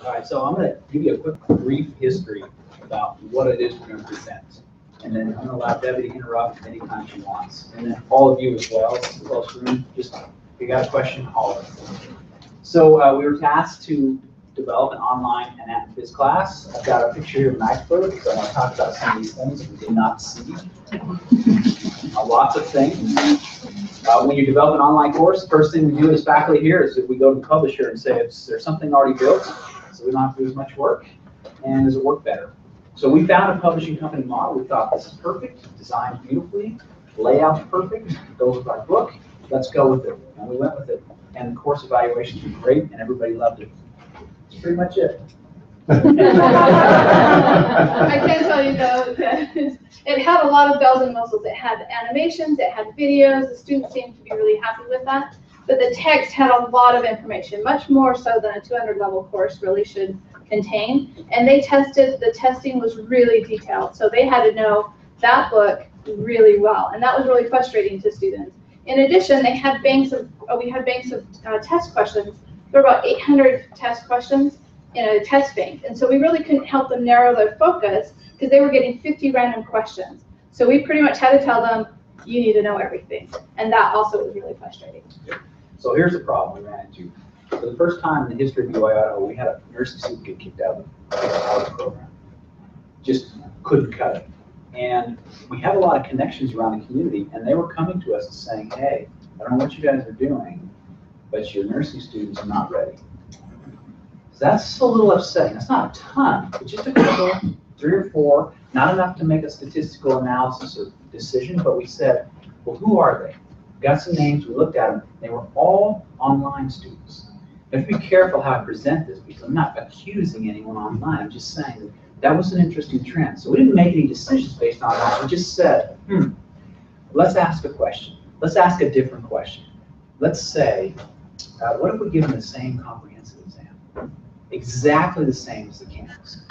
All right, so I'm going to give you a quick brief history about what it is we're going to present. And then I'm going to allow Debbie to interrupt anytime she wants. And then all of you as well, just if you got a question, holler. So we were tasked to develop an online anatomy phys class. I've got a picture here of an iceberg, so I want to talk about some of these things that we did not see. Lots of things. When you develop an online course, the first thing we do as faculty here is that we go to the publisher and say, is there something already built so we don't have to do as much work? And does it work better? So we found a publishing company model. We thought this is perfect, designed beautifully, layout's perfect, goes with our book. Let's go with it. And we went with it. And the course evaluations were great, and everybody loved it. That's pretty much it. I can tell you though that it had a lot of bells and whistles. It had animations, it had videos. The students seemed to be really happy with that. But the text had a lot of information, much more so than a 200 level course really should contain. And they tested, the testing was really detailed. So they had to know that book really well. And that was really frustrating to students. In addition, they had we had banks of test questions. There were about 800 test questions in a test bank. And so we really couldn't help them narrow their focus because they were getting 50 random questions. So we pretty much had to tell them, you need to know everything. And that also was really frustrating. So here's the problem we ran into. For the first time in the history of BYU-Idaho, we had a nursing student get kicked out of the program. Just couldn't cut it. And we have a lot of connections around the community, and they were coming to us and saying, hey, I don't know what you guys are doing, but your nursing students are not ready. So that's a little upsetting. That's not a ton, but just a couple, 3 or 4, not enough to make a statistical analysis or decision, but we said, well, who are they? We got some names, we looked at them, they were all online students. I have to be careful how I present this because I'm not accusing anyone online, I'm just saying that that was an interesting trend. So we didn't make any decisions based on that, we just said, let's ask a question. Let's ask a different question. Let's say, what if we give them the same comprehensive exam? Exactly the same as the campus.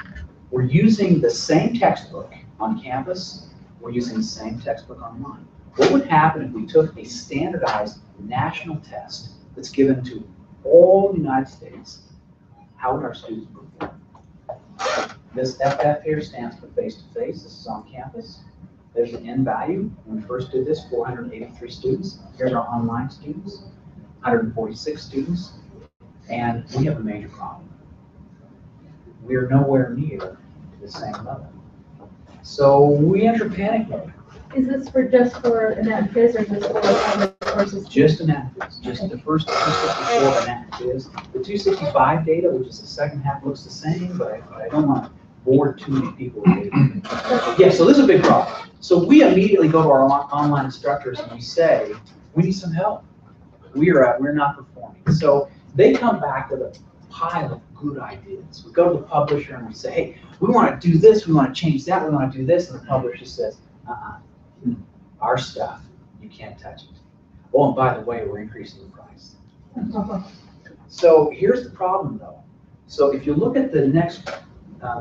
We're using the same textbook on campus, we're using the same textbook online. What would happen if we took a standardized national test that's given to all the United States? How would our students perform? This FF here stands for face-to-face. This is on campus. There's an N value. When we first did this, 483 students. Here's our online students, 146 students. And we have a major problem. We are nowhere near to the same level. So we enter panic mode. Is this just for anatomy phys or is this for other courses? Just anatomy phys. Just the first 264 of anatomy phys. The 265 data, which is the second half, looks the same, but I don't want to bore too many people with it. Yeah, so this is a big problem. So we immediately go to our online instructors and we say, we need some help. We're not performing. So they come back with a pile of good ideas. We go to the publisher and we say, hey, we want to do this, we want to change that, we want to do this, and the publisher says, our stuff, you can't touch it. Oh, and by the way, we're increasing the price. So here's the problem though. So if you look at the next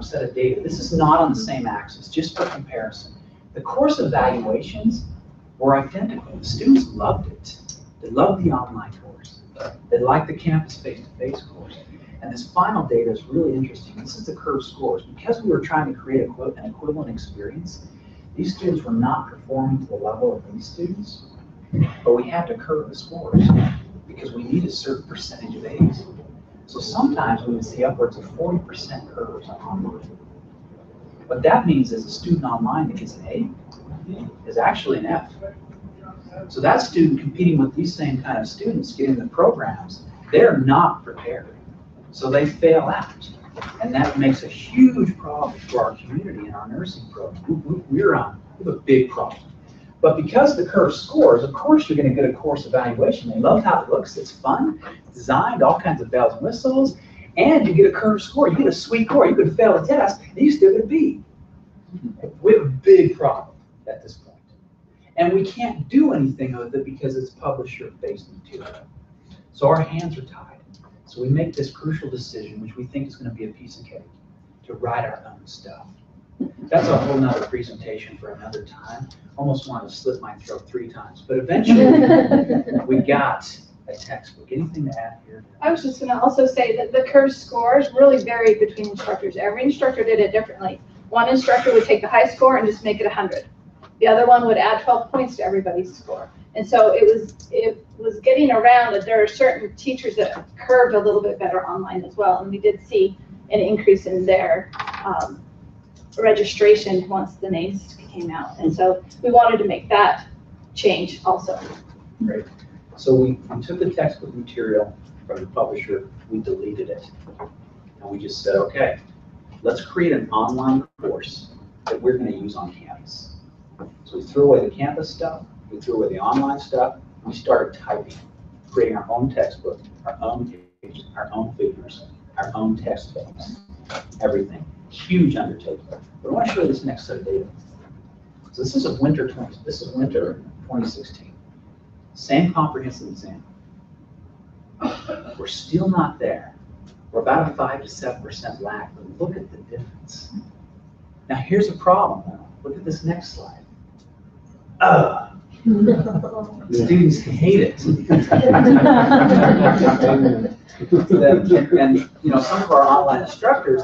set of data, this is not on the same axis, just for comparison. The course evaluations were identical. The students loved it. They loved the online course. They liked the campus face-to-face course. And this final data is really interesting. This is the curved scores. Because we were trying to create an equivalent experience, these students were not performing to the level of these students, but we had to curve the scores because we need a certain percentage of A's. So sometimes we would see upwards of 40% curves on online. What that means is a student online that gets an A is actually an F. So that student competing with these same kind of students getting the programs, they're not prepared. So they fail out. And that makes a huge problem for our community and our nursing program. We have a big problem. But because the curve scores, of course you're going to get a course evaluation. They love how it looks, it's fun, designed, all kinds of bells and whistles, and you get a curve score. You get a sweet score. You could fail a test, and you still get a B. We have a big problem at this point. And we can't do anything with it because it's publisher-based material. So our hands are tied. So we make this crucial decision, which we think is going to be a piece of cake, to write our own stuff. That's a whole nother presentation for another time. Almost wanted to slit my throat 3 times, but eventually we got a textbook. Anything to add here? I was just gonna also say that the curve scores really varied between instructors. Every instructor did it differently. One instructor would take the high score and just make it 100. The other one would add 12 points to everybody's score. And so it was getting around that there are certain teachers that curved a little bit better online as well. And we did see an increase in their registration once the names came out. And so we wanted to make that change also. Great. So we took the textbook material from the publisher, we deleted it. And we just said, okay, let's create an online course that we're going to use on campus. So we threw away the campus stuff, we threw away the online stuff, we started typing, creating our own textbook, our own pages, our own figures, our own textbooks, everything. Huge undertaking. But I want to show you this next set of data. So this is winter 2016. Same comprehensive exam. We're still not there. We're about a 5 to 7% lag, but look at the difference. Now here's a problem though. Look at this next slide. Students hate it. and you know, some of our online instructors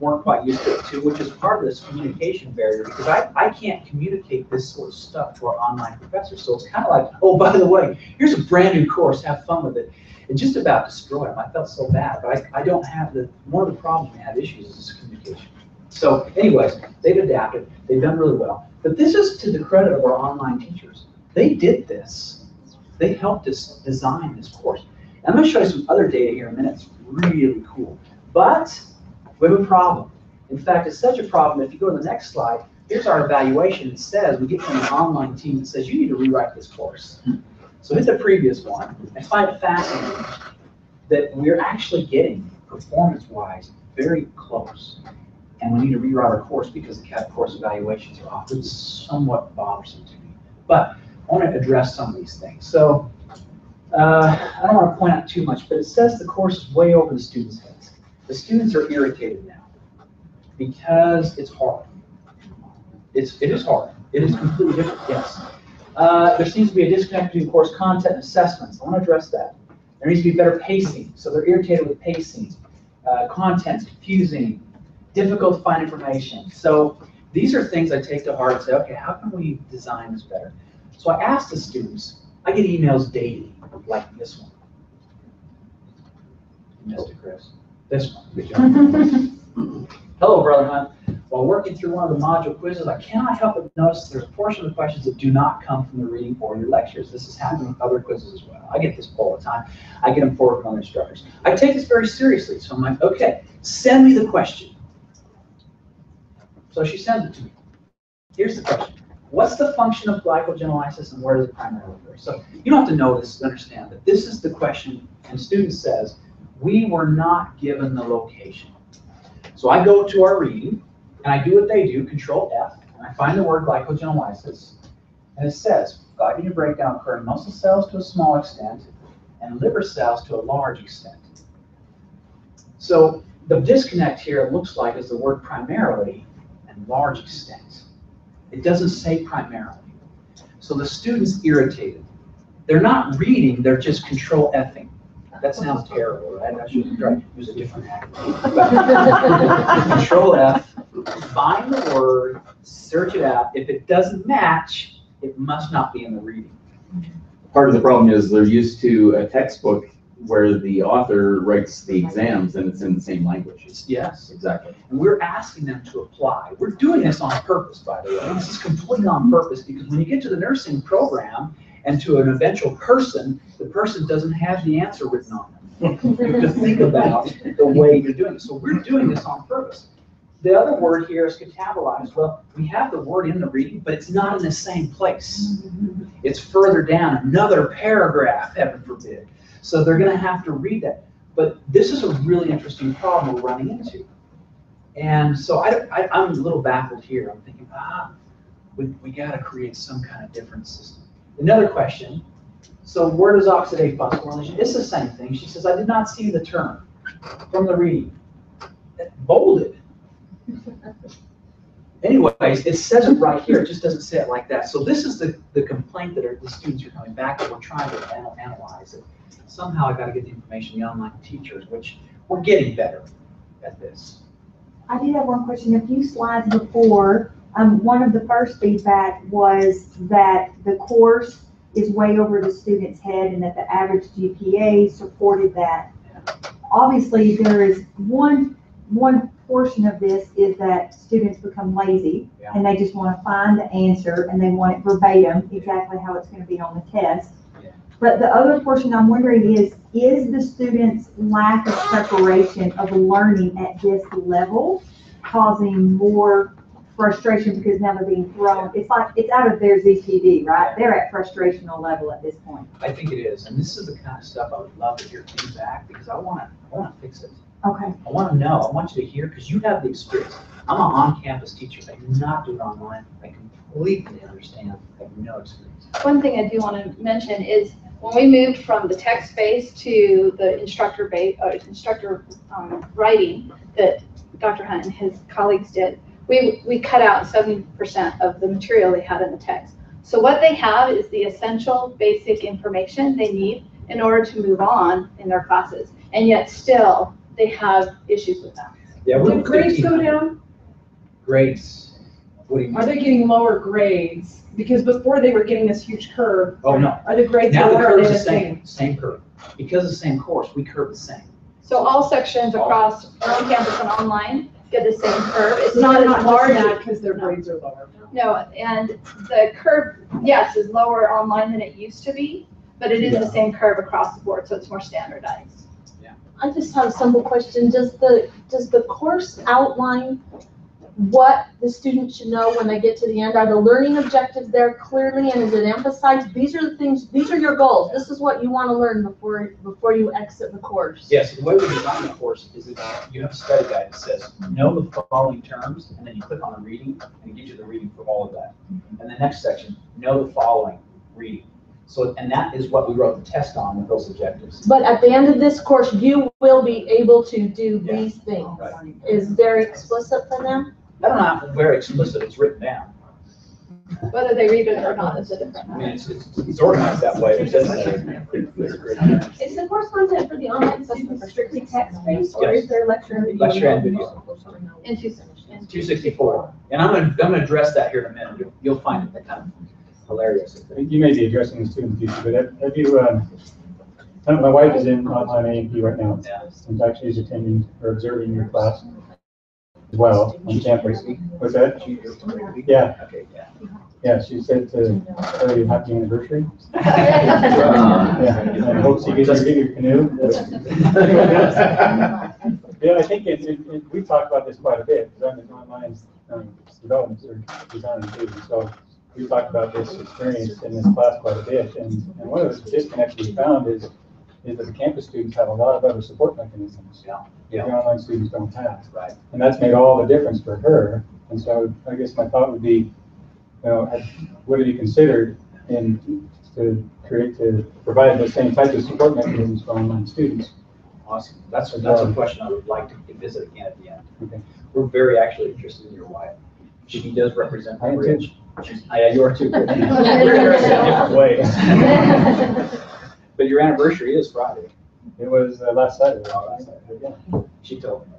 weren't quite used to it too, which is part of this communication barrier, because I can't communicate this sort of stuff to our online professors. So it's kind of like, oh, by the way, here's a brand new course, have fun with it. It just about destroyed them. I felt so bad, but I don't have one of the problems we have issues is communication. So anyways, they've adapted, they've done really well. But this is to the credit of our online teachers. They did this. They helped us design this course. And I'm going to show you some other data here in a minute. It's really cool. But we have a problem. In fact, it's such a problem, if you go to the next slide, here's our evaluation. It says, we get from an online team that says, you need to rewrite this course. So hit the previous one. I find it fascinating that we're actually getting, performance-wise, very close. And we need to rewrite our course because the CAD course evaluations are off. It's somewhat bothersome to me. But I want to address some of these things. So I don't want to point out too much, but it says the course is way over the students' heads. The students are irritated now because it's hard. It is hard. It is completely different, yes. There seems to be a disconnect between course content and assessments. I want to address that. There needs to be better pacing. So they're irritated with pacing. Content's confusing. Difficult to find information. So these are things I take to heart and say, okay, how can we design this better? So I asked the students, I get emails daily, like this one. Mr. Chris. This one. Good job. Hello, Brother Hunt. While working through one of the module quizzes, I cannot help but notice there's a portion of the questions that do not come from the reading or your lectures. This is happening with other quizzes as well. I get this all the time. I get them forward from other instructors. I take this very seriously. So I'm like, okay, send me the question. So she sends it to me. Here's the question. What's the function of glycogenolysis and where does it primarily occur? So you don't have to know this to understand that this is the question, and student says, we were not given the location. So I go to our reading, and I do what they do, Control F, and I find the word glycogenolysis, and it says, glycogen breakdown occurs in muscle cells to a small extent, and liver cells to a large extent. So the disconnect here, it looks like, is the word primarily and large extent. It doesn't say primarily. So the student's irritated. They're not reading, they're just Control F-ing. That sounds terrible, right? I should try to use a different acronym. Control F, find the word, search it out. If it doesn't match, it must not be in the reading. Part of the problem is they're used to a textbook where the author writes the exams and it's in the same language. Yes. Exactly. And we're asking them to apply. We're doing this on purpose, by the way. This is completely on purpose because when you get to the nursing program and to an eventual person, the person doesn't have the answer written on them. You have to think about the way you're doing it. So we're doing this on purpose. The other word here is catabolize. Well, we have the word in the reading, but it's not in the same place. It's further down, another paragraph, heaven forbid. So they're going to have to read that. But this is a really interesting problem we're running into. And so I'm a little baffled here. I'm thinking, we got to create some kind of different system. Another question, so where does oxidate phosphorylation? It's the same thing. She says, I did not see the term from the reading. Bolded. anyways, it says it right here, it just doesn't say it like that. So this is the complaint that the students are coming back that we're trying to analyze it. Somehow I gotta get the information to the online teachers, which we're getting better at this. I did have one question. A few slides before, one of the first feedback was that the course is way over the student's head and that the average GPA supported that. Obviously, there is one portion of this is that students become lazy and they just want to find the answer and they want it verbatim, exactly how it's going to be on the test. But the other portion I'm wondering is the student's lack of preparation of learning at this level causing more frustration because now they're being thrown? It's like, it's out of their ZPD, right? They're at frustrational level at this point. I think it is, and this is the kind of stuff I would love to hear feedback, because I wanna fix it. Okay. I wanna know, I want you to hear, because you have the experience. I'm an on-campus teacher, I do not do it online. I completely understand, I have no experience. One thing I do want to mention is when we moved from the text-based to the instructor writing that Dr. Hunt and his colleagues did, we cut out 70% of the material they had in the text. So what they have is the essential basic information they need in order to move on in their classes. And yet still, they have issues with that. Yeah, we're Did grades go down? Grades, what do you mean? Are they getting lower grades? Because before they were getting this huge curve. Oh, no. Are the grades Now the lower or are curve's they the the same? same curve. Because it's the same course, we curve the same. So all sections across on campus and online get the same curve. It's So not they're as large. that because their grades are lower. No, and the curve, yes, is lower online than it used to be, but it is the same curve across the board, so it's more standardized. I just have a simple question. Does the course outline what the students should know when they get to the end? Are the learning objectives there clearly, and is it emphasized? These are the things, these are your goals. This is what you want to learn before you exit the course. Yes, the way we design the course is that you have a study guide that says, know the following terms, and then you click on the reading, and it gives you the reading for all of that. And the next section, know the following reading. So, and that is what we wrote the test on with those objectives. But at the end of this course, you will be able to do these things. Right. Is very explicit for them? I don't know how very explicit it's written down. Whether they read it or not is a different I mean, matter. it's organized that way. It doesn't say. Is the course content for the online students strictly text-based, or Yes. is there lecture and video? Lecture and video. In 264. And I'm gonna address that here in a minute. You'll find it kind of hilarious. You may be addressing this too in the future, but have you, my wife is in online A&P right now. Yeah. In fact, she's attending or observing your class as well on campus. What's that? Yeah, Okay, yeah. yeah, she said to tell you happy anniversary. Yeah, and I hope you get your canoe. Yeah, I think we talked about this quite a bit, because I'm an online development or designer too, so we talked about this experience in this class quite a bit, and one of the disconnects we found is that the campus students have a lot of other support mechanisms that the online students don't have. Right. And that's made all the difference for her. And so I guess my thought would be, what have you considered to provide the same type of support mechanisms for online students? Awesome. That's a question I would like to visit again at the end. Okay. We're very actually interested in your wife. She does represent I the am bridge. Yeah, you are too. You're interested in different ways. But your anniversary is Friday. It was last Saturday. Yeah. She told me.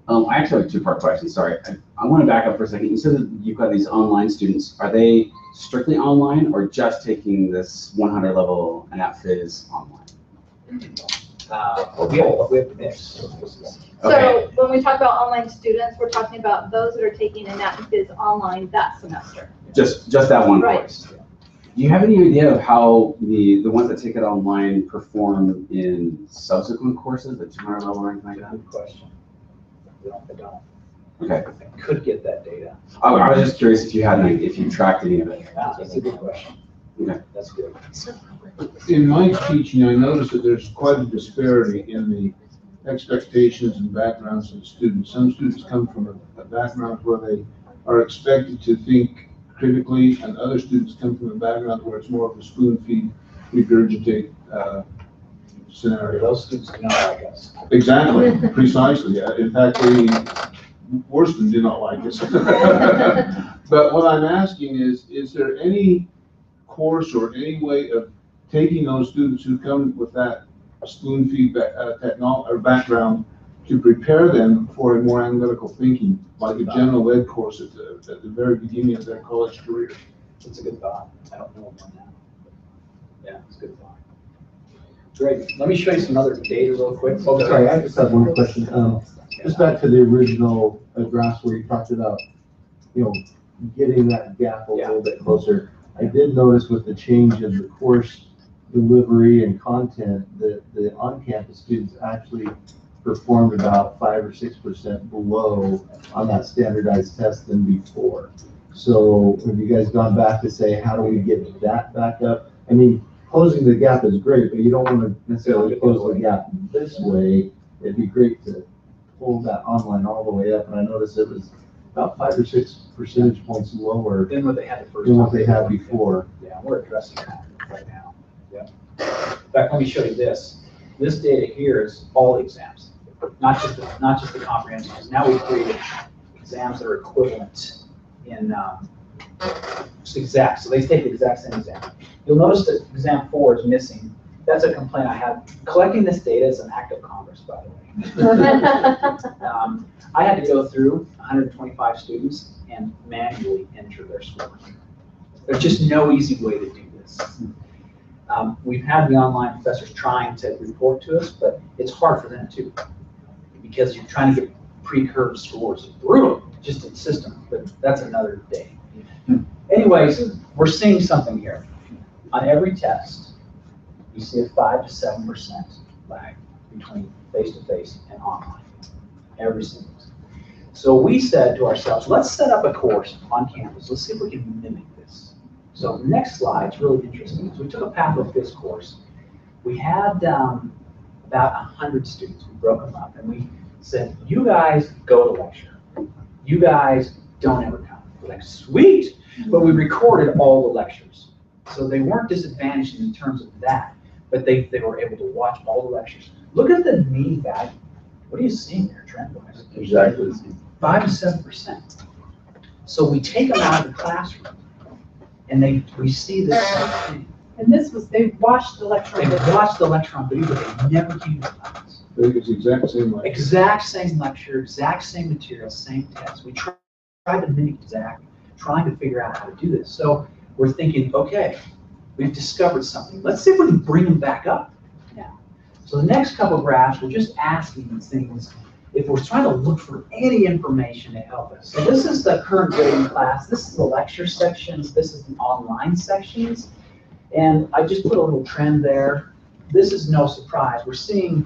I actually have a two-part question, sorry. I want to back up for a second. You said that you've got these online students. Are they strictly online or just taking this 100 level and at Phys online? We have a mix. So when we talk about online students, we're talking about those that are taking a Nat and Phys online that semester. Just that one Right. course. Do you have any idea of how the ones that take it online perform in subsequent courses, the 200 level or anything like that? Good question. I don't. Okay. I could get that data. I was just curious if you tracked any of it. That's a good question. Okay. That's good. In my teaching, I noticed that there's quite a disparity in the expectations and backgrounds of the students. Some students come from a background where they are expected to think critically, and other students come from a background where it's more of a spoon-feed, regurgitate scenario. Those students do not like us. Exactly, precisely. In fact, worse than do not like us. But what I'm asking is there any course or any way of taking those students who come with that spoon feedback, or background to prepare them for a more analytical thinking, like a general ed course at the very beginning of their college career? It's a good thought. I don't know on that. Yeah, it's a good thought. Great. Let me show you some other data real quick. Oh, sorry, I just have one question. Just back to the original graph where you talked about, getting that gap a little bit closer. I did notice with the change of the course delivery and content that the on-campus students actually performed about 5 or 6% below on that standardized test than before. So have you guys gone back to say, how do we get that back up? I mean, closing the gap is great, but you don't want to necessarily close the gap this way. It'd be great to pull that online all the way up, and I noticed it was about 5 or 6 percentage points lower Than what they had the first than time. what they had before. Yeah, we're addressing that right now. Yeah. In fact, let me show you this. This data here is all exams, not just the comprehensive. Now we've created exams that are equivalent in exact. So they take the exact same exam. You'll notice that exam 4 is missing. That's a complaint I have. Collecting this data is an act of Congress, by the way. I had to go through 125 students and manually enter their scores. There's just no easy way to do this. We've had the online professors trying to report to us, but it's hard for them too, because you're trying to get pre-curved scores. It's brutal, just a system, but that's another day. Anyways, we're seeing something here. On every test, you see a 5 to 7% lag between face-to-face and online, every single time. So we said to ourselves, let's set up a course on campus. Let's see if we can mimic this. So the next slide's really interesting. So we took a Path of Fifth course. We had about 100 students. We broke them up, and we said, you guys go to lecture. You guys don't ever come. We're like, sweet! But we recorded all the lectures. So they weren't disadvantaged in terms of that, but they were able to watch all the lectures. Look at the mean value. What are you seeing there, trend-wise? Exactly. 5 to 7%. So we take them out of the classroom, and we see this same thing. And this was, they watched the lecture. They watched the lecture on video, but they never came to class. It's the exact same lecture. Exact same lecture, exact same material, same test. We tried to mimic exactly, trying to figure out how to do this. So we're thinking, okay, we've discovered something. Let's see if we can bring them back up now. So the next couple graphs, we're just asking these things if we're trying to look for any information to help us. So this is the current grading class. This is the lecture sections. This is the online sections. And I just put a little trend there. This is no surprise. We're seeing,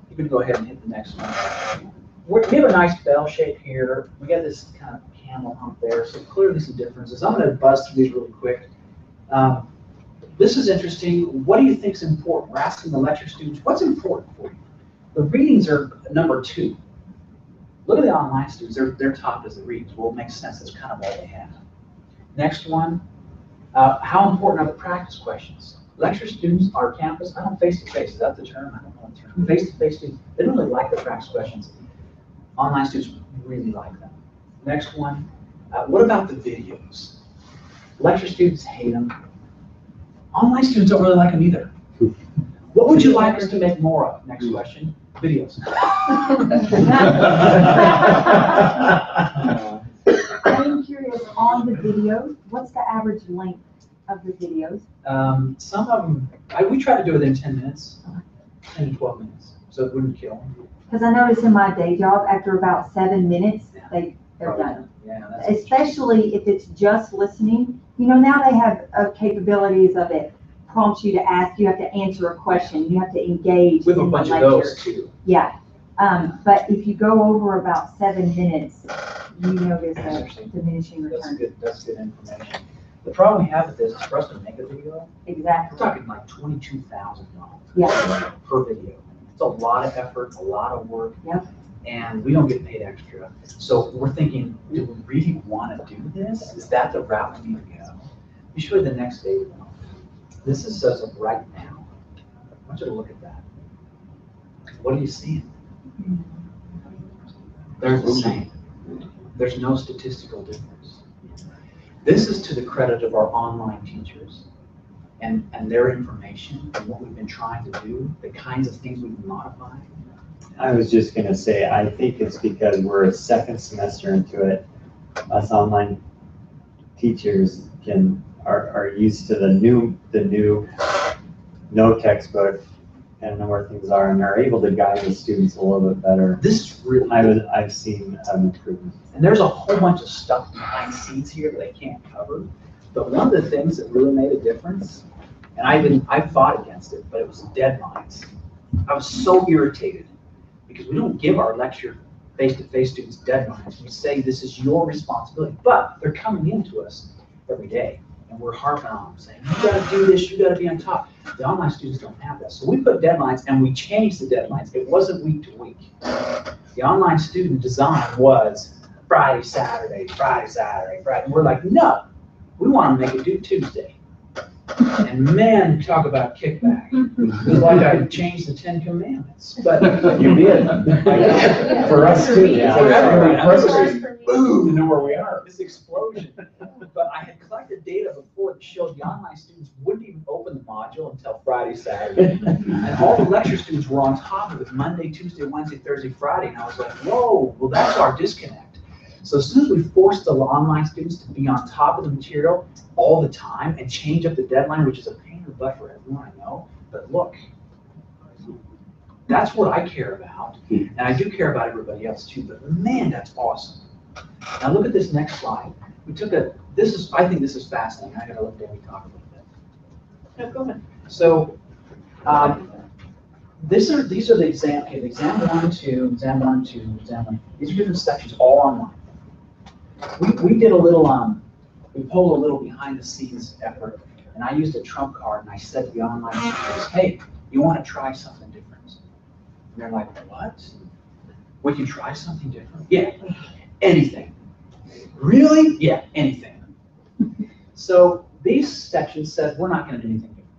you can go ahead and hit the next one. We have a nice bell shape here. We got this kind of camel hump there. So clearly some differences. I'm going to buzz through these really quick. This is interesting. What do you think is important? We're asking the lecture students, what's important for you? The readings are number 2. Look at the online students. They're top as the readings. Well, it makes sense. That's kind of all they have. Next one, how important are the practice questions? Lecture students are campus. I don't face-to-face. Is that the term? I don't know the term. Face-to-face students, they don't really like the practice questions. Online students really like them. Next one, what about the videos? Lecture students hate them. Online students don't really like them either. What would you like us to make more of? Next question. Videos. I'm curious, on the videos, what's the average length of the videos? Some of them, we try to do it in 10 minutes, 10 to 12 minutes, so it wouldn't kill them. Because I notice in my day job, after about 7 minutes, they're done. Yeah, that's Especially if it's just listening. Now they have capabilities of it. Prompts you to ask, you have to answer a question, you have to engage we have a in the bunch of lecture. those too. Yeah, but if you go over about 7 minutes, you notice a Interesting. diminishing That's return. good. That's good information. The problem we have with this is for us to make a video, we're Exactly. talking like $22,000 Yeah. per video. It's a lot of effort, a lot of work. Yep. And we don't get paid extra. So we're thinking, do we really want to do this? Is that the route we need to go? Let me show you the next data. This is as of right now. I want you to look at that. What are you seeing? They're the same. There's no statistical difference. This is to the credit of our online teachers and their information and what we've been trying to do, the kinds of things we've modified. I was just gonna say, I think it's because we're a second semester into it. Us online teachers are used to the new no textbook and know where things are and are able to guide the students a little bit better. This is really I've seen an improvement. And there's a whole bunch of stuff behind the scenes here that I can't cover. But one of the things that really made a difference, and I fought against it, but it was deadlines. I was so irritated because we don't give our lecture face-to-face students deadlines. We say this is your responsibility, but they're coming into us every day and we're harping on them saying, you gotta do this, you gotta be on top. The online students don't have that. So we put deadlines and we changed the deadlines. It wasn't week to week. The online student design was Friday, Saturday, Friday, Saturday, Friday. And we're like, no, we want to make it due Tuesday. And man, talk about kickback. It was like I changed the 10 Commandments. But You did. For us too. Yeah. Yeah. For us, boom, To know where we are. this explosion. But I had collected data before that showed the online students wouldn't even open the module until Friday, Saturday. And all the lecture students were on top of it Monday, Tuesday, Wednesday, Thursday, Friday. And I was like, whoa, well, that's our disconnect. So as soon as we forced the online students to be on top of the material all the time and change up the deadline, which is a pain in the butt for everyone, I know, but look, that's what I care about. And I do care about everybody else too, but man, that's awesome. Now look at this next slide. We took I think this is fascinating. I gotta let Debbie talk a little bit. No, go ahead. So, these are the exam, okay, the exam 1, 2, exam 1, 2, exam 1. These are different sections, all online. We did a little, we pulled a little behind the scenes effort, and I used a trump card, and I said to the online students, hey, you want to try something different? And they're like, what? We can try something different? Yeah, anything. Really? Yeah, anything. So these sections said, we're not going to do anything different.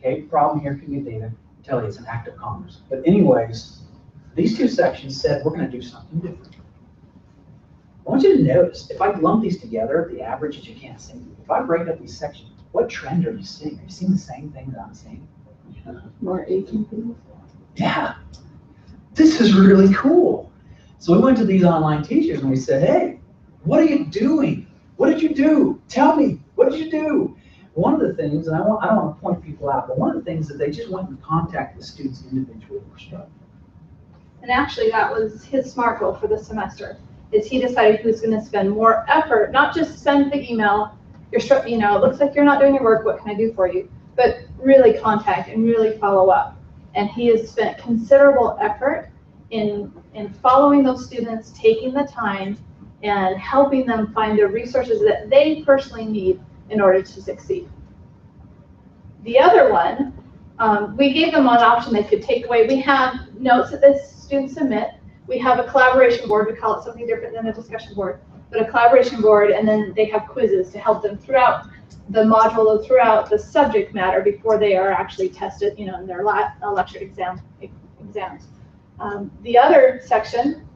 Okay, problem here can be data. Tell you it's an act of commerce. But anyways, these two sections said, we're going to do something different. I want you to notice, if I lump these together, the averages you can't see. If I break up these sections, what trend are you seeing? Are you seeing the same thing that I'm seeing? More Asian people. Yeah, this is really cool. So we went to these online teachers and we said, hey, what are you doing? What did you do? Tell me, what did you do? One of the things, and I don't want to point people out, but one of the things that they just went and contacted the students individually for stuff. And actually, that was his SMART goal for the semester, is he decided he was going to spend more effort, not just send the email, it looks like you're not doing your work, what can I do for you? But really contact and really follow up. And he has spent considerable effort in following those students, taking the time, and helping them find the resources that they personally need in order to succeed. The other one, we gave them an option they could take away. We have notes that the students submit. We have a collaboration board. We call it something different than a discussion board, but a collaboration board, and then they have quizzes to help them throughout the module, throughout the subject matter before they are actually tested, in their lecture exams. The other section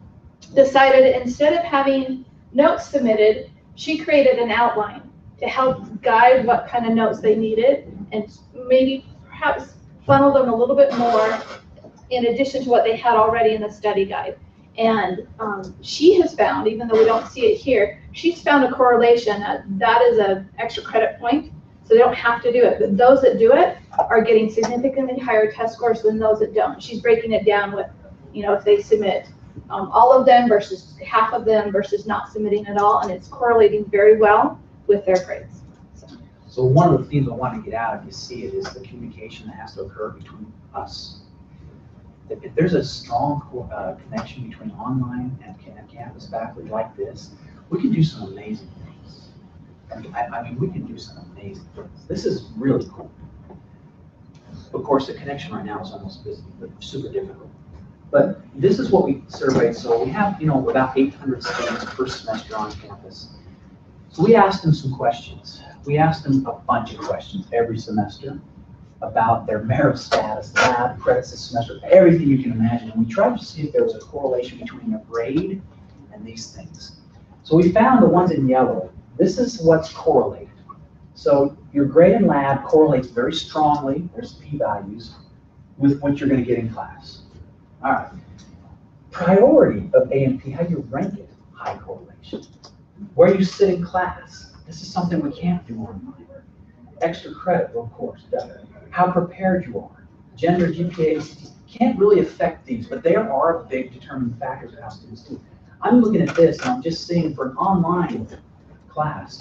decided instead of having notes submitted, she created an outline to help guide what kind of notes they needed and maybe perhaps funnel them a little bit more in addition to what they had already in the study guide. And she has found, even though we don't see it here, she's found a correlation that is an extra credit point, so they don't have to do it. But those that do it are getting significantly higher test scores than those that don't. She's breaking it down with, if they submit all of them versus half of them versus not submitting at all, and it's correlating very well with their grades. So one of the themes I want to get out, if you see it, is the communication that has to occur between us. If there's a strong connection between online and campus faculty like this, we can do some amazing things. I mean, we can do some amazing things. This is really cool. Of course, the connection right now is almost super difficult. But this is what we surveyed. So we have, about 800 students per semester on campus. So we asked them some questions. We asked them a bunch of questions every semester about their merit status, lab, credits this semester, everything you can imagine. And we tried to see if there was a correlation between their grade and these things. So we found the ones in yellow. This is what's correlated. So your grade in lab correlates very strongly, there's p-values, with what you're going to get in class. All right. Priority of A and P, how you rank it, high correlation. Where you sit in class, this is something we can't do online. Extra credit, well, of course, definitely. How prepared you are. Gender, GPA, ACTs, can't really affect these, but they are big determining factors of how students do. I'm looking at this, and I'm just seeing for an online class,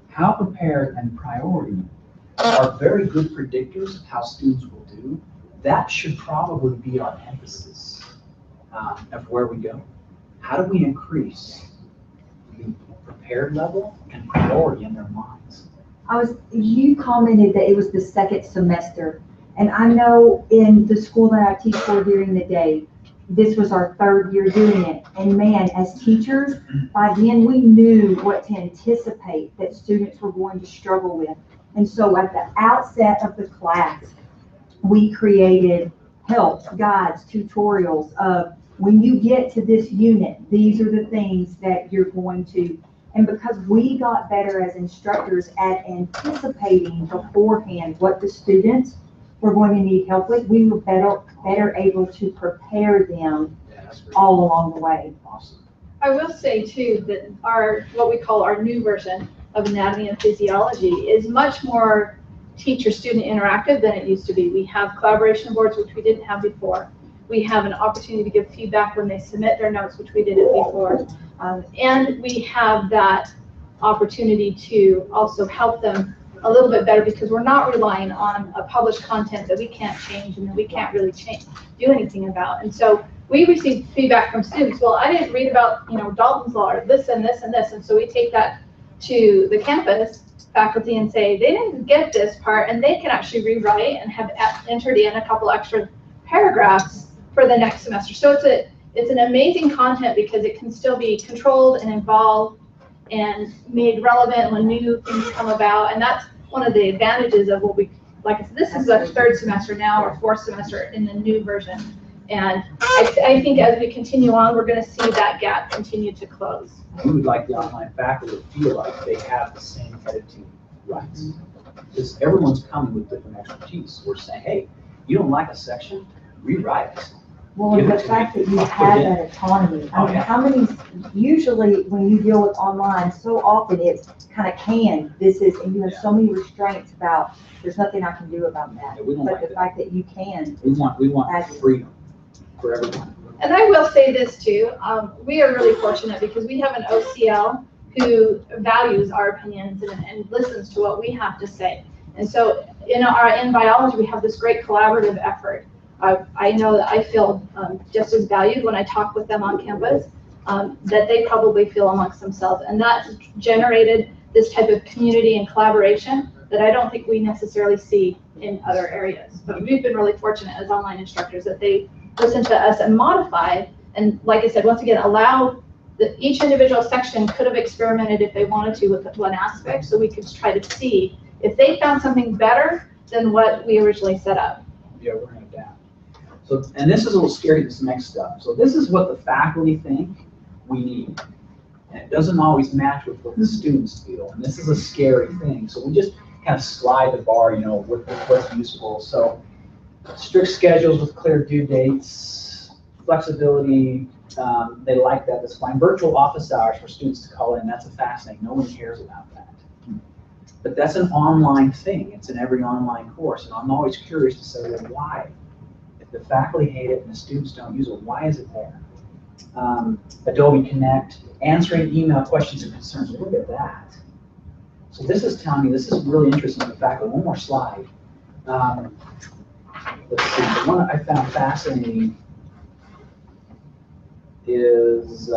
how prepared and priority are very good predictors of how students will do. That should probably be our emphasis of where we go. How do we increase the prepared level and priority in their minds? You commented that it was the second semester, and I know in the school that I teach for during the day, this was our third year doing it. And man, as teachers, by then we knew what to anticipate that students were going to struggle with. And so at the outset of the class, we created help, guides, tutorials of when you get to this unit, these are the things that you're going to. And because we got better as instructors at anticipating beforehand what the students were going to need help with, we were better able to prepare them all along the way. Awesome. I will say too that what we call our new version of anatomy and physiology is much more teacher-student interactive than it used to be. We have collaboration boards, which we didn't have before. We have an opportunity to give feedback when they submit their notes, which we didn't before. And we have that opportunity to also help them a little bit better because we're not relying on a published content that we can't change and that we can't really do anything about. And so we receive feedback from students. Well, I didn't read about, Dalton's Law or this and this and this. And so we take that to the campus faculty and say, they didn't get this part, and they can actually rewrite and have entered in a couple extra paragraphs for the next semester. So it's an amazing content because it can still be controlled and involved and made relevant when new things come about. And that's one of the advantages of what like I said, this is our third semester now, or fourth semester in the new version. And I think as we continue on, we're going to see that gap continue to close. We would like the online faculty to feel like they have the same editing rights. Because everyone's coming with different expertise. We're saying, hey, you don't like a section, rewrite it. Well, and the fact that you have that autonomy, I mean, how many, usually when you deal with online, so often it's kind of canned, and you have so many restraints about, there's nothing I can do about that. We don't But like the that. fact that you can. We want freedom for everyone. And I will say this too, we are really fortunate because we have an OCL who values our opinions and listens to what we have to say. And so in biology, we have this great collaborative effort. I know that I feel just as valued when I talk with them on campus that they probably feel amongst themselves. And that generated this type of community and collaboration that I don't think we necessarily see in other areas. But we've been really fortunate as online instructors that they listen to us and modify. And like I said, once again, allow each individual section could have experimented if they wanted to with one aspect. So we could try to see if they found something better than what we originally set up. Yeah, we're going to adapt. So, and this is a little scary, this next stuff. So this is what the faculty think we need. And it doesn't always match with what the students feel. And this is a scary thing. So we just kind of slide the bar, what's useful. So strict schedules with clear due dates, flexibility, they like that, that's fine. Virtual office hours for students to call in, that's a fascinating, no one cares about that. But that's an online thing, it's in every online course, and I'm always curious to say, well, why? If the faculty hate it and the students don't use it, why is it there? Adobe Connect, answering email questions and concerns, look at that. So this is telling me, this is really interesting to the faculty. One more slide. Let's see, the one I found fascinating is,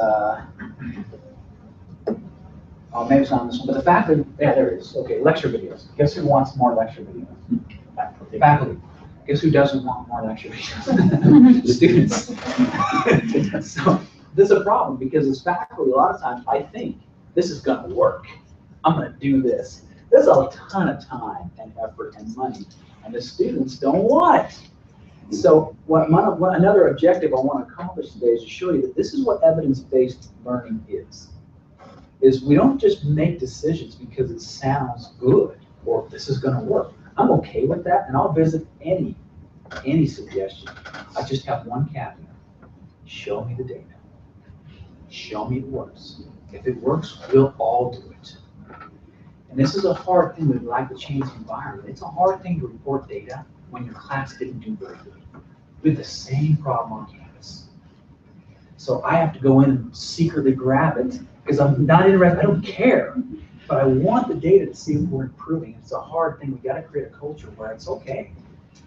maybe it's not on this one, but the faculty, yeah, there it is. Okay, lecture videos. Guess who wants more lecture videos? Faculty. Guess who doesn't want more lecture videos? Students. So this is a problem because as faculty, a lot of times I think this is going to work. I'm going to do this. There's a ton of time and effort and money, and the students don't want it. So another objective I want to accomplish today is to show you that this is what evidence-based learning is. is we don't just make decisions because it sounds good or this is gonna work. I'm okay with that, and I'll visit any suggestion. I just have one caveat. Show me the data. Show me it works. If it works, we'll all do it. And this is a hard thing with like the change environment. It's a hard thing to report data when your class didn't do very good. We have the same problem on campus. So I have to go in and secretly grab it because I'm not interested, I don't care. But I want the data to see if we're improving. It's a hard thing. We gotta create a culture where it's okay.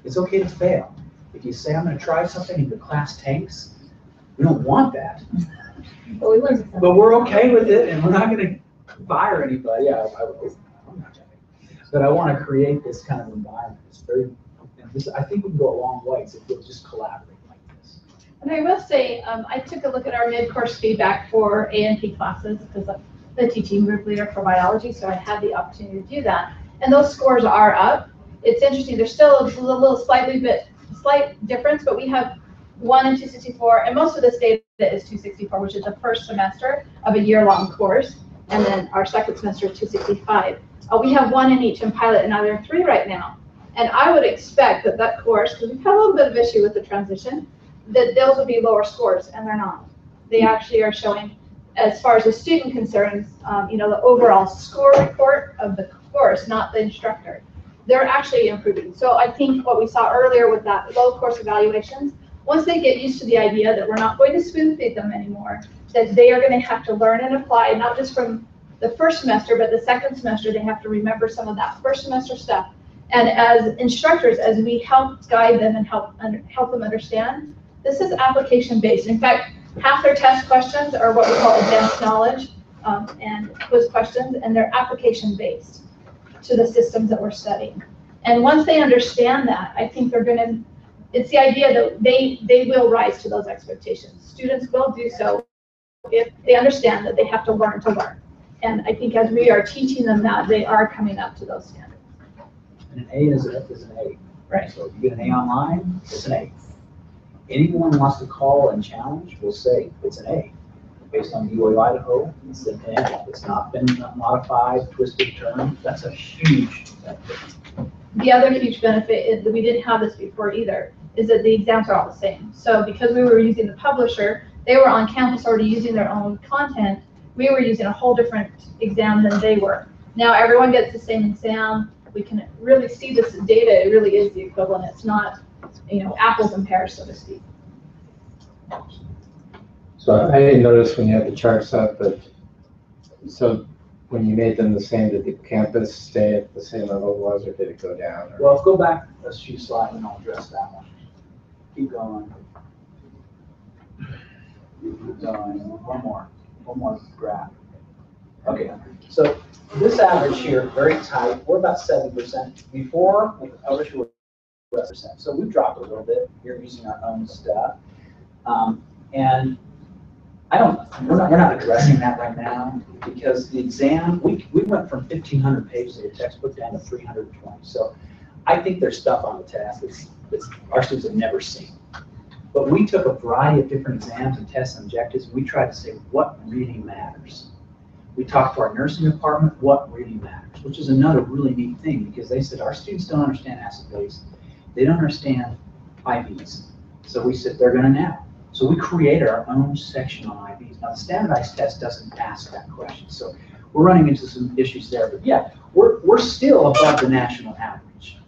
It's okay to fail. If you say, I'm gonna try something and the class tanks, we don't want that. But we learned something. But we're okay with it, and we're not gonna fire anybody. I'm not joking. But I want to create this kind of environment. It's very, and this, I think we can go a long ways if we'll just collaborate like this. And I will say, I took a look at our mid-course feedback for A&P classes because I'm the teaching group leader for biology, so I had the opportunity to do that. And those scores are up. It's interesting. There's still a little slight difference, but we have 1 and 264, and most of this data is 264, which is the first semester of a year-long course, and then our second semester is 265. We have 1 in each in pilot, and now there are 3 right now. And I would expect that that course, because we've had a little bit of issue with the transition, that those would be lower scores, and they're not. They actually are showing, as far as the student concerns, the overall score report of the course, not the instructor. They're actually improving. So I think what we saw earlier with that low course evaluations, once they get used to the idea that we're not going to spoon feed them anymore, that they are going to have to learn and apply, not just from the first semester, but the second semester, they have to remember some of that first semester stuff. And as instructors, as we help guide them and help them understand, this is application based. In fact, half their test questions are what we call advanced knowledge and quiz questions, and they're application based to the systems that we're studying. And once they understand that, I think they're going to, it's the idea that they will rise to those expectations. Students will do so if they understand that they have to learn to learn. And I think as we are teaching them that, they are coming up to those standards. And an A is an A. Right. So if you get an A online, it's an A. Anyone who wants to call and challenge will say it's an A. Based on BYU-Idaho, it's an A. It's not been modified, twisted, turned. That's a huge benefit. The other huge benefit is that we didn't have this before either, is that the exams are all the same. So because we were using the publisher, they were on campus already using their own content. We were using a whole different exam than they were. Now everyone gets the same exam. We can really see this data. It really is the equivalent. It's not, apples and pears, so to speak. So I didn't notice when you had the charts up, but so when you made them the same, did the campus stay at the same level it was, or did it go down? Or? Well, go back a few slides and I'll address that one. Keep going. Keep going. One more graph. Okay, so this average here, very tight. We're about 7%. Before, with the publisher, we're 7%. So we've dropped a little bit here using our own stuff. And we're not addressing that right now because the exam, we went from 1,500 pages of the textbook down to 320. So I think there's stuff on the test that our students have never seen. But we took a variety of different exams and tests and objectives. And we tried to say what really matters. We talked to our nursing department, what really matters, which is another really neat thing because they said our students don't understand acid base. They don't understand IVs. So we said they're going to now. So we created our own section on IVs. Now the standardized test doesn't ask that question. So we're running into some issues there. But yeah, we're still above the national average.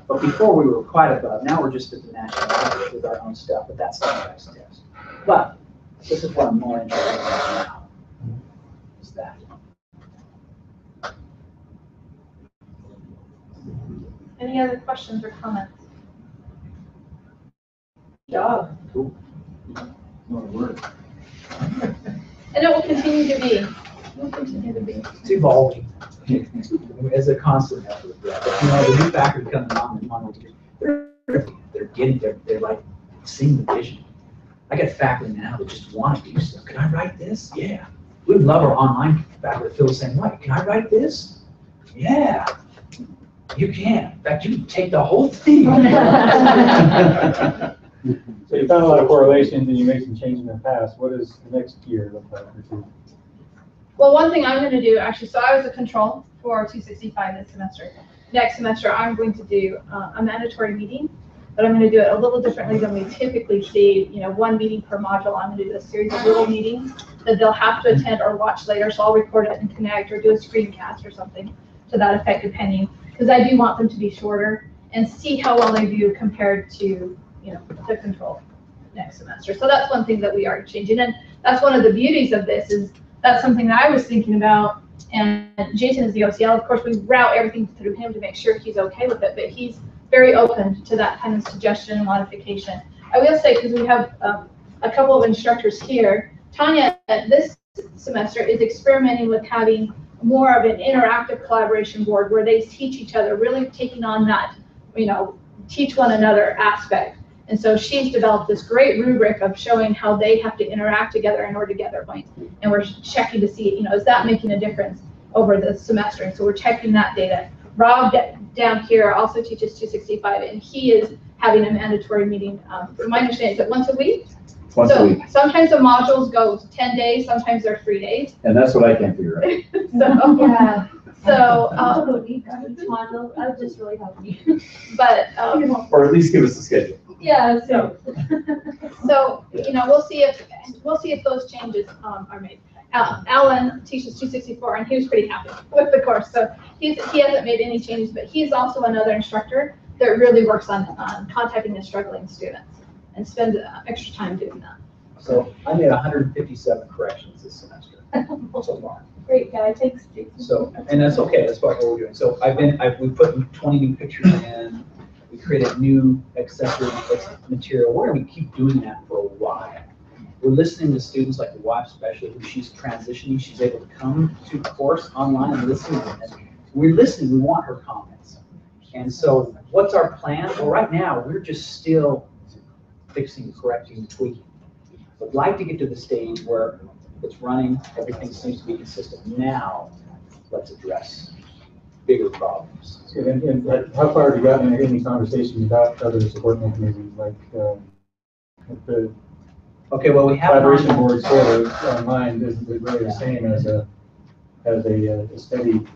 But before we were quite above. Now we're just at the national average with our own stuff, but that's standardized test. But this is what I'm more interested in now. Is that. Any other questions or comments? Job. Cool. What a word. And it will continue to be. It will continue to be. It's evolving. As a constant effort. But, the new faculty coming on, they're like seeing the vision. I got faculty now that just want to do stuff. Can I write this? Yeah. We would love our online faculty to feel the same way. Can I write this? Yeah. You can. In fact, you can take the whole thing. So you found a lot of correlations and you made some changes in the past. What does the next year look like for you? Well, one thing I'm gonna do, actually, so I was a control for 265 this semester. Next semester, I'm going to do a mandatory meeting, but I'm gonna do it a little differently than we typically see, one meeting per module. I'm gonna do a series of little meetings that they'll have to attend or watch later, so I'll record it and connect or do a screencast or something to that effect, depending, because I do want them to be shorter and see how well they do compared to, the control next semester. So that's one thing that we are changing, and that's one of the beauties of this is that's something that I was thinking about. And Jason is the OCL. Of course, we route everything through him to make sure he's okay with it, but he's very open to that kind of suggestion and modification. I will say, because we have a couple of instructors here, Tanya this semester is experimenting with having more of an interactive collaboration board where they teach each other, really taking on that, teach one another aspect. And so she's developed this great rubric of showing how they have to interact together in order to get their points. And we're checking to see, is that making a difference over the semester? And so we're checking that data. Rob down here also teaches 265, and he is having a mandatory meeting. From my understanding, is it once a week? Once a week. Sometimes the modules go 10 days, sometimes they're 3 days. And that's what I can't figure out. Yeah. So, I would just really help you. but, Or at least give us a schedule. Yeah, so. so, we'll see if those changes, are made. Alan teaches 264 and he was pretty happy with the course. So he hasn't made any changes, but he's also another instructor that really works on contacting the struggling students and spends extra time doing that. So I made 157 corrections this semester so far. Great guy, thanks, Jason. So, and that's okay, that's what we're doing. So we put 20 new pictures in, we created new accessory material. We're gonna keep doing that for a while. We're listening to students like the wife especially, who she's transitioning, she's able to come to the course online and listen. And we're listening, we want her comments. And so what's our plan? Well, right now, we're just still fixing, correcting, tweaking. I'd like to get to the stage where it's running, everything seems to be consistent. Now, let's address bigger problems. And how far have you gotten in any conversations about other support mechanisms like the okay, well, we have collaboration board sort of online isn't really the same as a steady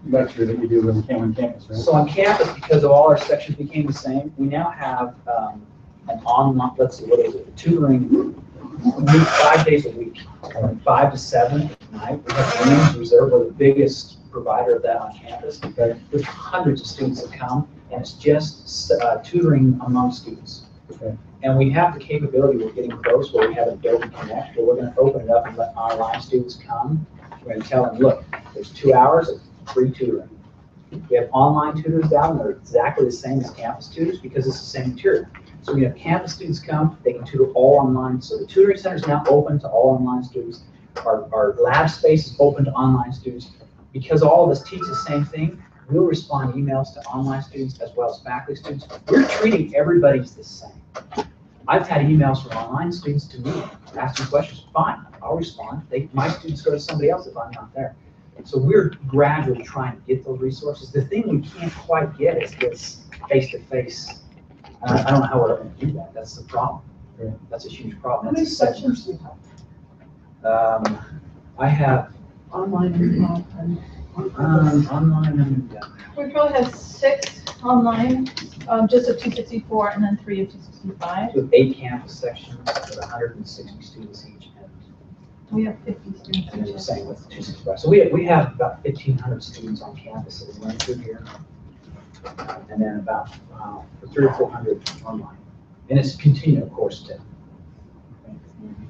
lecture that you do on campus, right? So on campus, because of all our sections became the same, we now have an online, let's see, what is it, tutoring, we meet 5 days a week, from 5 to 7 at night. We have rooms reserved, we're the biggest provider of that on campus. There's hundreds of students that come, and it's just tutoring among students. Okay. And we have the capability, we're getting close, where we have Adobe Connect, where we're going to open it up and let online students come. We're going to tell them, look, there's 2 hours of free tutoring. We have online tutors down, they're exactly the same as campus tutors because it's the same material. So we have campus students come, they can tutor all online. So the tutoring center is now open to all online students. Our lab space is open to online students. Because all of us teach the same thing, we'll respond emails to online students as well as faculty students. We're treating everybody the same. I've had emails from online students to me asking questions. Fine, I'll respond. My students go to somebody else if I'm not there. So we're gradually trying to get those resources. The thing we can't quite get is this face-to-face. I don't know how we're going to do that. That's the problem. That's a huge problem. How many sections do you have? I have online and online. We probably have 6 online, just of 264 and then 3 of 265. With 8 campus sections with 160 students each. We have 50 students. And the same with 265. So we have about 1,500 students on campus that we run through here. And then about 300 or 400 online. And it's continuing, of course, too.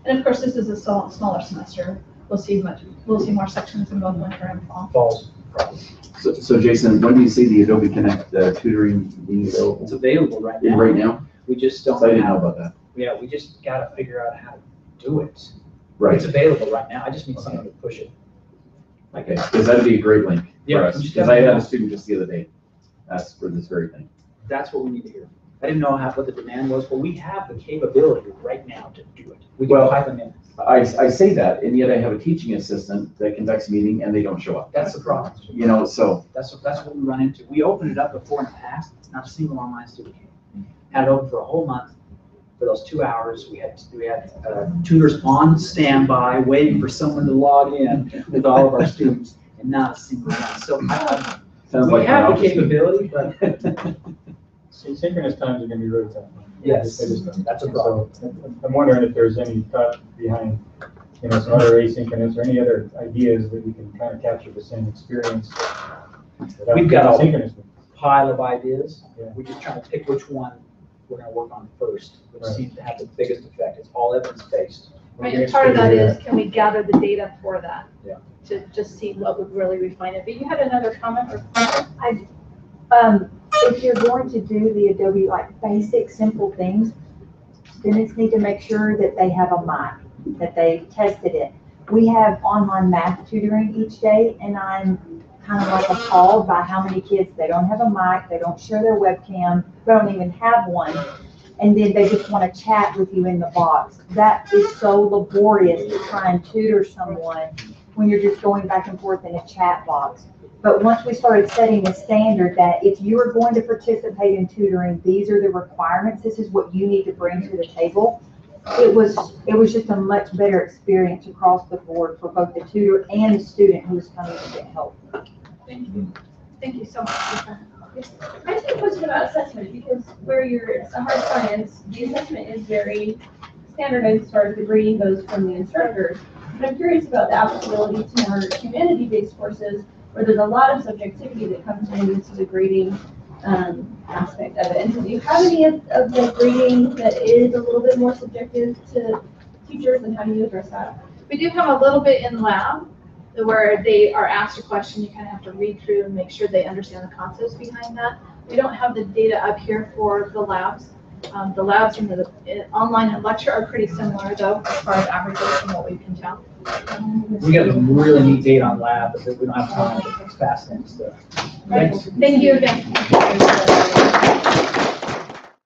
And of course, this is a smaller semester. We'll see more sections in both winter and fall. Fall's probably. So Jason, when do you see the Adobe Connect tutoring being available? It's available right now. Right now? We just don't. So I didn't know about that. Yeah, we just got to figure out how to do it. Right. It's available right now. I just need someone to push it. Okay, because that'd be a great link Yeah, for us. Because I had a student just the other day ask for this very thing. That's what we need to hear. I didn't know what the demand was, but we have the capability right now to do it. We can pipe them in. I say that, and yet I have a teaching assistant that conducts a meeting and they don't show up. That's the problem. You know, so. That's what we run into. We opened it up before in the past, not a single online student came. Had it open for a whole month, for those 2 hours. We had tutors on standby, waiting for someone to log in with all of our students, and not a single one. So Sounds we like have the an capability, but Synchronous times are gonna be really tough. yes, They just don't. that's a problem. So I'm wondering if there's any thought behind, some other asynchronous or any other ideas that we can kind of capture the same experience. without We've got a synchronous. pile of ideas. Yeah. We're just trying to pick which one we're gonna work on first, which Right. seems to have the biggest effect. It's all evidence-based. Right, and part of that is, can we gather the data for that? Yeah. To just see what would really refine it. But you had another comment or? If you're going to do the Adobe, like basic, simple things, students need to make sure that they have a mic, that they tested it. We have online math tutoring each day, and I'm kind of like appalled by how many kids, they don't have a mic, they don't share their webcam, they don't even have one, and then they just want to chat with you in the box. That is so laborious to try and tutor someone when you're just going back and forth in a chat box. But once we started setting the standard that if you are going to participate in tutoring, these are the requirements, this is what you need to bring to the table. It was just a much better experience across the board for both the tutor and the student who was coming to get help. Thank you. Thank you so much. I just have a question about assessment, because where it's a hard science, the assessment is very standardized as far as the grading goes from the instructors. But I'm curious about the applicability to more humanity-based courses where there's a lot of subjectivity that comes into the grading aspect of it. And so do you have any of the grading that is a little bit more subjective to teachers, and how do you address that? We do have a little bit in lab where they are asked a question, you kind of have to read through and make sure they understand the concepts behind that. We don't have the data up here for the labs. The labs and the online and lecture are pretty similar though, as far as averages from what we can tell. We got some really neat data on lab, but we don't have time. It's fascinating stuff. Thanks. Thank you again.